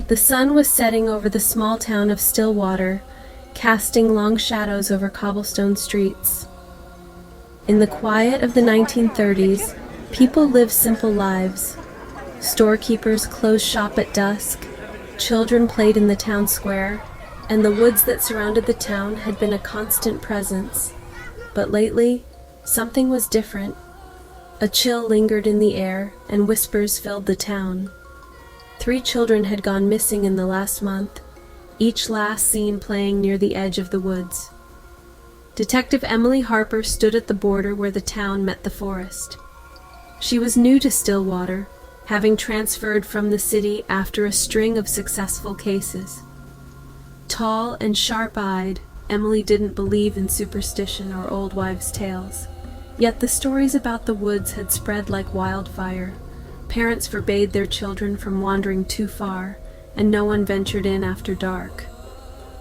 The sun was setting over the small town of Stillwater, casting long shadows over cobblestone streets. In the quiet of the 1930s, people lived simple lives. Storekeepers closed shop at dusk, children played in the town square, and the woods that surrounded the town had been a constant presence. But lately, something was different. A chill lingered in the air, and whispers filled the town. 3 children had gone missing in the last month, each last seen playing near the edge of the woods. Detective EmilyHarper stood at the border where the town met the forest. She was new to Stillwater, having transferred from the city after a string of successful cases. Tall and sharp-eyed, Emily didn't believe in superstition or old wives' tales. Yet the stories about the woods had spread like wildfire. Parents forbade their children from wandering too far, and no one ventured in after dark.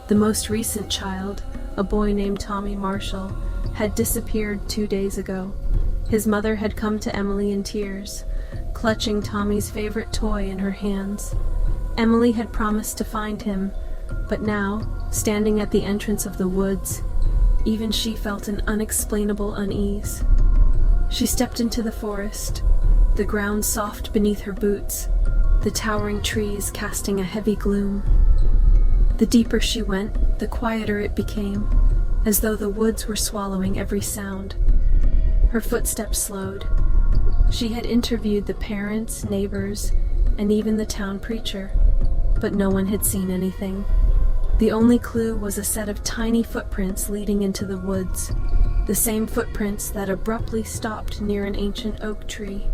The most recent child, a boy named Tommy Marshall, had disappeared 2 days ago. His mother had come to Emily in tears, clutching Tommy's favorite toy in her hands. Emily had promised to find him, but now, standing at the entrance of the woods, even she felt an unexplainable unease. She stepped into the forest, the ground soft beneath her boots, the towering trees casting a heavy gloom. The deeper she went, the quieter it became, as though the woods were swallowing every sound. Her footsteps slowed. She had interviewed the parents, neighbors, and even the town preacher, but no one had seen anything. The only clue was a set of tiny footprints leading into the woods, the same footprints that abruptly stopped near an ancient oak tree.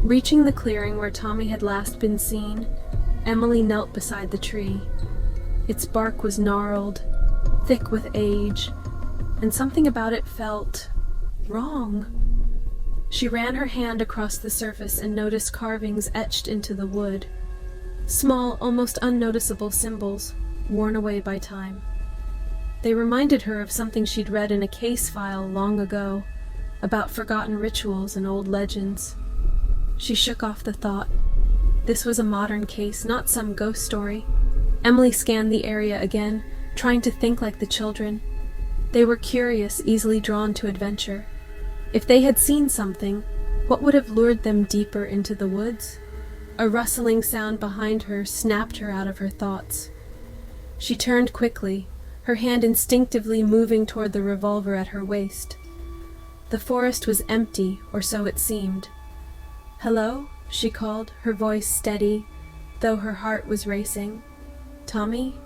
Reaching the clearing where Tommy had last been seen, Emily knelt beside the tree. Its bark was gnarled, thick with age, and something about it felt wrong. She ran her hand across the surface and noticed carvings etched into the wood. Small, almost unnoticeable symbols, worn away by time. They reminded her of something she'd read in a case file long ago, about forgotten rituals and old legends. She shook off the thought. This was a modern case, not some ghost story. Emily scanned the area again, trying to think like the children. They were curious, easily drawn to adventure. If they had seen something, what would have lured them deeper into the woods? A rustling sound behind her snapped her out of her thoughts. She turned quickly, her hand instinctively moving toward the revolver at her waist. The forest was empty, or so it seemed. "Hello?" she called, her voice steady, though her heart was racing. "Tommy?"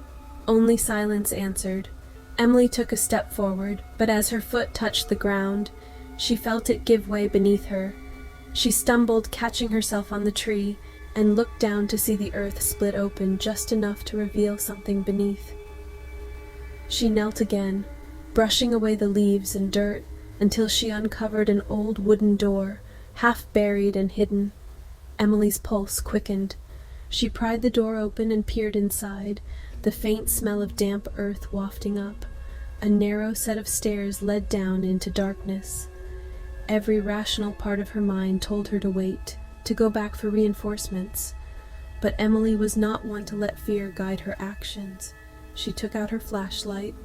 Only silence answered. Emily took a step forward, but as her foot touched the ground, she felt it give way beneath her. She stumbled, catching herself on the tree, and looked down to see the earth split open just enough to reveal something beneath. She knelt again, brushing away the leaves and dirt, until she uncovered an old wooden door, half buried and hidden. Emily's pulse quickened. She pried the door open and peered inside, the faint smell of damp earth wafting up. A narrow set of stairs led down into darkness. Every rational part of her mind told her to wait, to go back for reinforcements. But Emily was not one to let fear guide her actions. She took out her flashlight,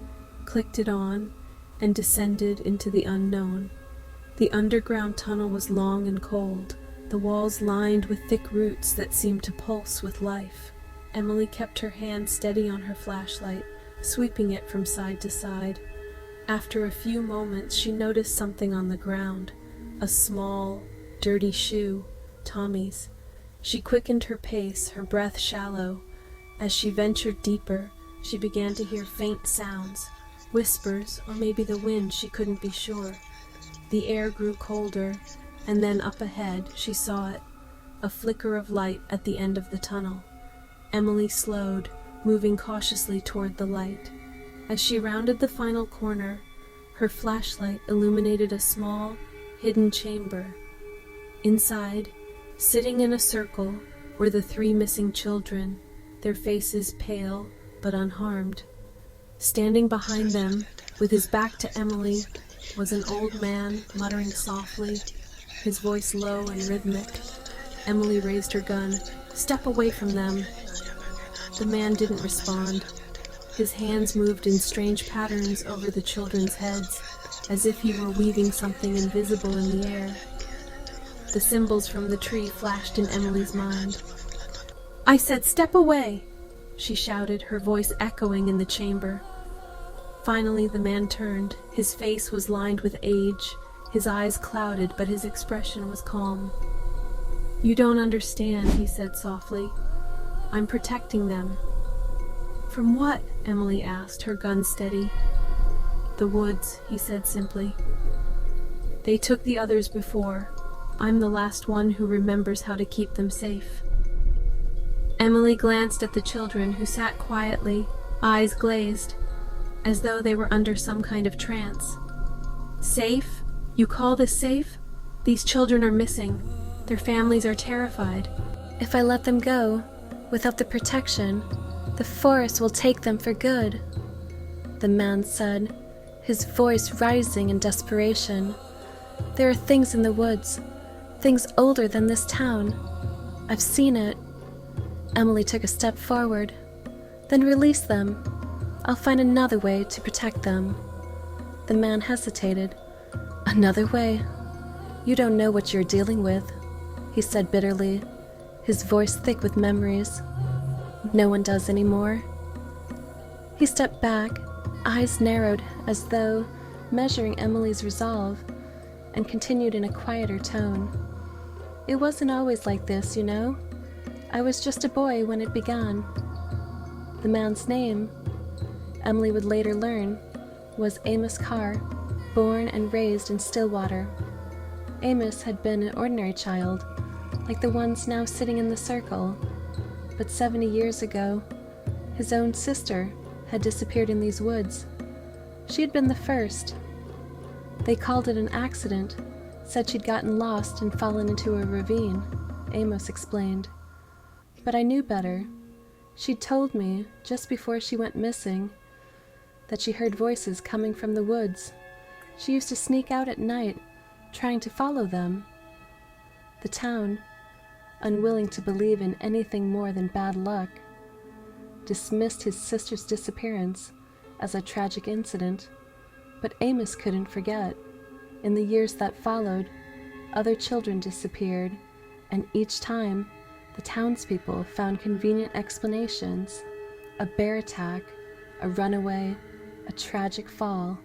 clicked it on, and descended into the unknown. The underground tunnel was long and cold, the walls lined with thick roots that seemed to pulse with life. Emily kept her hand steady on her flashlight, sweeping it from side to side. After a few moments, she noticed something on the ground, a small, dirty shoe, Tommy's. She quickened her pace, her breath shallow. As she ventured deeper, she began to hear faint sounds, whispers, or maybe the wind, she couldn't be sure. The air grew colder, and then up ahead she saw it, a flicker of light at the end of the tunnel. Emily slowed, moving cautiously toward the light. As she rounded the final corner, her flashlight illuminated a small, hidden chamber. Inside, sitting in a circle, were the 3 missing children, their faces pale but unharmed. Standing behind them, with his back to Emily, was an old man muttering softly, his voice low and rhythmic. Emily raised her gun. "Step away from them," The man didn't respond. His hands moved in strange patterns over the children's heads, as if he were weaving something invisible in the air. The symbols from the tree flashed in Emily's mind. "I said step away!" she shouted, her voice echoing in the chamber. Finally the man turned. His face was lined with age, his eyes clouded, but his expression was calm. "You don't understand," he said softly. "I'm protecting them." "From what?" Emily asked, her gun steady. "The woods," he said simply. "They took the others before. I'm the last one who remembers how to keep them safe." Emily glanced at the children, who sat quietly, eyes glazed, as though they were under some kind of trance. "Safe? You call this safe? These children are missing. Their families are terrified. If I let them go, without the protection, the forest will take them for good," the man said, his voice rising in desperation. "There are things in the woods, things older than this town. I've seen it." Emily took a step forward. "Then release them. I'll find another way to protect them." The man hesitated. "Another way? You don't know what you're dealing with," he said bitterly, his voice thick with memories. "No one does anymore." He stepped back, eyes narrowed as though measuring Emily's resolve, and continued in a quieter tone. "It wasn't always like this, you know. I was just a boy when it began." The man's name, Emily would later learn, was Amos Carr, born and raised in Stillwater. Amos had been an ordinary child, like the ones now sitting in the circle, but 70 years ago, his own sister had disappeared in these woods. She had been the first. They called it an accident, said she'd gotten lost and fallen into a ravine, Amos explained. But I knew better. She'd told me, just before she went missing, that she heard voices coming from the woods. She used to sneak out at night, trying to follow them. The town, unwilling to believe in anything more than bad luck, dismissed his sister's disappearance as a tragic incident, but Amos couldn't forget. In the years that followed, other children disappeared, and each time, the townspeople found convenient explanations: a bear attack, a runaway, a tragic fall.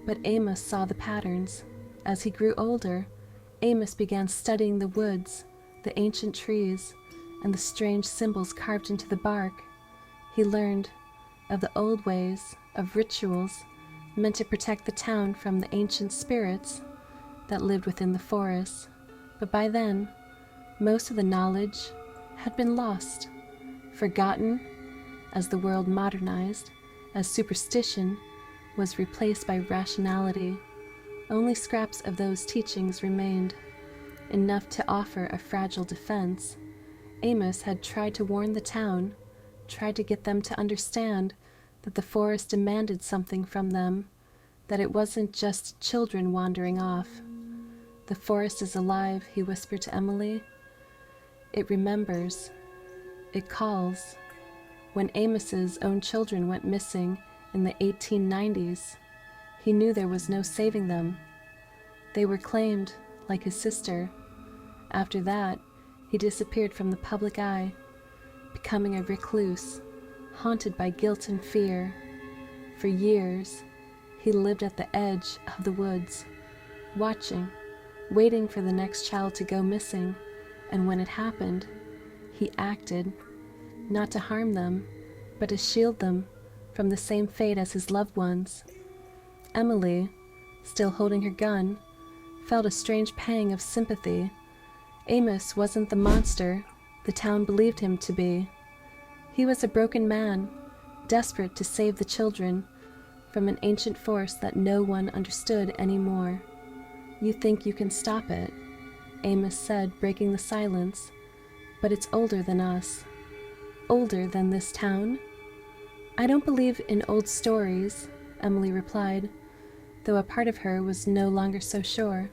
But Amos saw the patterns. As he grew older, Amos began studying the woods, the ancient trees, and the strange symbols carved into the bark. He learned of the old ways, of rituals meant to protect the town from the ancient spirits that lived within the forest. But by then, most of the knowledge had been lost, forgotten as the world modernized, as superstition was replaced by rationality. Only scraps of those teachings remained, enough to offer a fragile defense. Amos had tried to warn the town, tried to get them to understand that the forest demanded something from them, that it wasn't just children wandering off. "The forest is alive," he whispered to Emily. "It remembers. It calls." When Amos's own children went missing in the 1890s, he knew there was no saving them. They were claimed, like his sister. After that, he disappeared from the public eye, becoming a recluse, haunted by guilt and fear. For years, he lived at the edge of the woods, watching, waiting for the next child to go missing, and when it happened, he acted, not to harm them, but to shield them from the same fate as his loved ones. Emily, still holding her gun, felt a strange pang of sympathy. Amos wasn't the monster the town believed him to be. He was a broken man, desperate to save the children from an ancient force that no one understood anymore. "You think you can stop it," Amos said, breaking the silence, "but it's older than us. Older than this town?" "I don't believe in old stories," Emily replied, though a part of her was no longer so sure.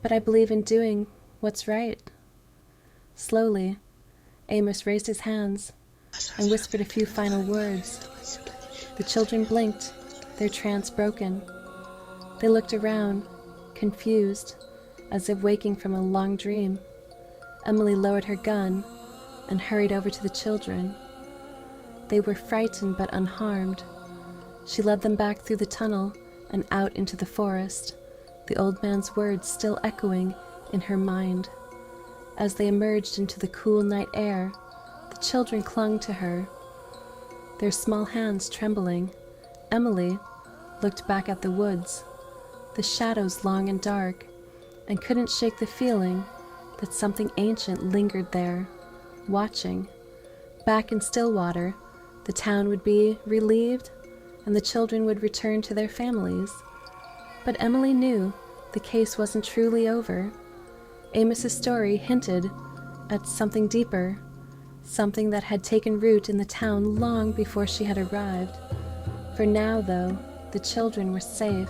"But I believe in doing what's right." Slowly, Amos raised his hands, and whispered a few final words. The children blinked, their trance broken. They looked around, confused, as if waking from a long dream. Emily lowered her gun and hurried over to the children. They were frightened but unharmed. She led them back through the tunnel and out into the forest, the old man's words still echoing in her mind. As they emerged into the cool night air, the children clung to her, their small hands trembling. Emily looked back at the woods, the shadows long and dark, and couldn't shake the feeling that something ancient lingered there, watching. Back in Stillwater, the town would be relieved, and the children would return to their families. But Emily knew the case wasn't truly over. Amos's story hinted at something deeper, something that had taken root in the town long before she had arrived. For now, though, the children were safe,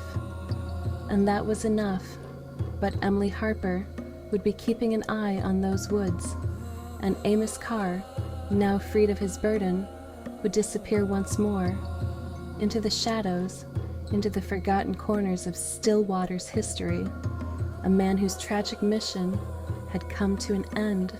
and that was enough. But EmilyHarper would be keeping an eye on those woods, and Amos Carr, now freed of his burden, would disappear once more, into the shadows, into the forgotten corners of Stillwater's history, a man whose tragic mission had come to an end.